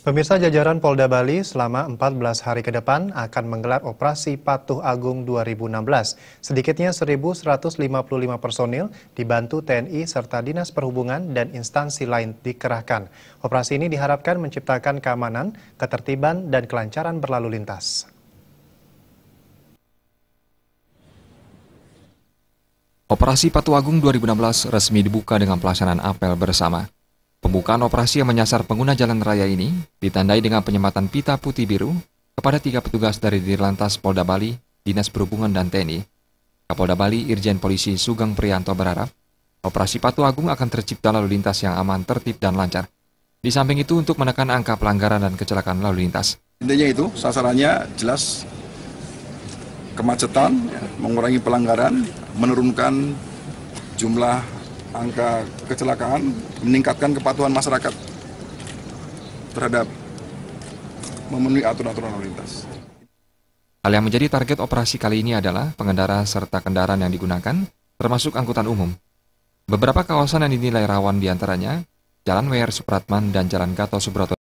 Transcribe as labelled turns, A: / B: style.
A: Pemirsa, jajaran Polda Bali selama 14 hari ke depan akan menggelar Operasi Patuh Agung 2016. Sedikitnya 1.155 personil dibantu TNI serta Dinas Perhubungan dan instansi lain dikerahkan. Operasi ini diharapkan menciptakan keamanan, ketertiban, dan kelancaran berlalu lintas.
B: Operasi Patuh Agung 2016 resmi dibuka dengan pelaksanaan apel bersama. Pembukaan operasi yang menyasar pengguna jalan raya ini ditandai dengan penyematan pita putih biru kepada 3 petugas dari Dirlantas Polda Bali, Dinas Perhubungan dan TNI. Kapolda Bali Irjen Polisi Sugeng Priyanto berharap operasi Patuh Agung akan tercipta lalu lintas yang aman, tertib, dan lancar. Di samping itu untuk menekan angka pelanggaran dan kecelakaan lalu lintas.
C: Intinya itu sasarannya jelas kemacetan, mengurangi pelanggaran, menurunkan jumlah angka kecelakaan, meningkatkan kepatuhan masyarakat terhadap memenuhi aturan-aturan lalu lintas.
B: Hal yang menjadi target operasi kali ini adalah pengendara serta kendaraan yang digunakan, termasuk angkutan umum. Beberapa kawasan yang dinilai rawan diantaranya Jalan W.R. Supratman dan Jalan Gatot Subroto.